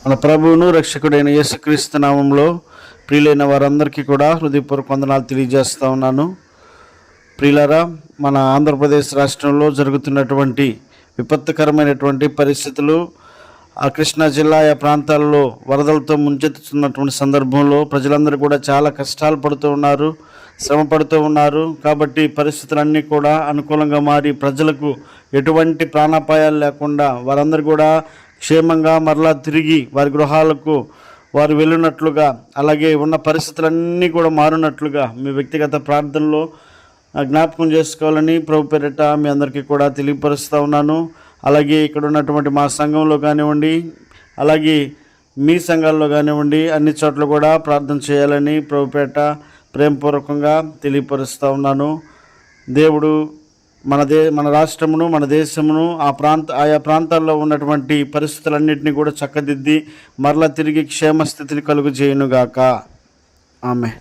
మన ప్రభువును రక్షకుడైన యేసుక్రీస్తు నామంలో ప్రియులైన వారందరికీ కూడా హృదయపూర్వక వందనాలు తెలియజేస్తూ ఉన్నాను. ప్రియులారా, మన ఆంధ్రప్రదేశ్ రాష్ట్రంలో జరుగుతున్నటువంటి విపత్తుకరమైనటువంటి పరిస్థితులు, ఆ కృష్ణా జిల్లా ప్రాంతాల్లో వరదలతో ముంచెత్తుతున్నటువంటి సందర్భంలో ప్రజలందరూ కూడా చాలా కష్టాలు పడుతూ ఉన్నారు, శ్రమ పడుతూ ఉన్నారు. కాబట్టి పరిస్థితులన్నీ కూడా అనుకూలంగా మారి ప్రజలకు ఎటువంటి ప్రాణాపాయాలు లేకుండా వారందరూ కూడా క్షేమంగా మరలా తిరిగి వారి గృహాలకు వారు వెళ్ళినట్లుగా, అలాగే ఉన్న పరిస్థితులన్నీ కూడా మారినట్లుగా మీ వ్యక్తిగత ప్రార్థనలో జ్ఞాపకం చేసుకోవాలని ప్రభు పేరిట మీ అందరికీ కూడా తెలియపరుస్తూ ఉన్నాను. అలాగే ఇక్కడ ఉన్నటువంటి మా సంఘంలో కానివ్వండి, అలాగే మీ సంఘాల్లో కానివ్వండి, అన్ని చోట్ల కూడా ప్రార్థన చేయాలని ప్రభు పేరిట ప్రేమపూర్వకంగా తెలియపరుస్తూ ఉన్నాను. దేవుడు మన రాష్ట్రమును, మన దేశమును, ఆయా ప్రాంతాల్లో ఉన్నటువంటి పరిస్థితులన్నింటినీ కూడా చక్కదిద్ది మరలా తిరిగి క్షేమస్థితిని కలుగు చేయనుగాక. ఆమె.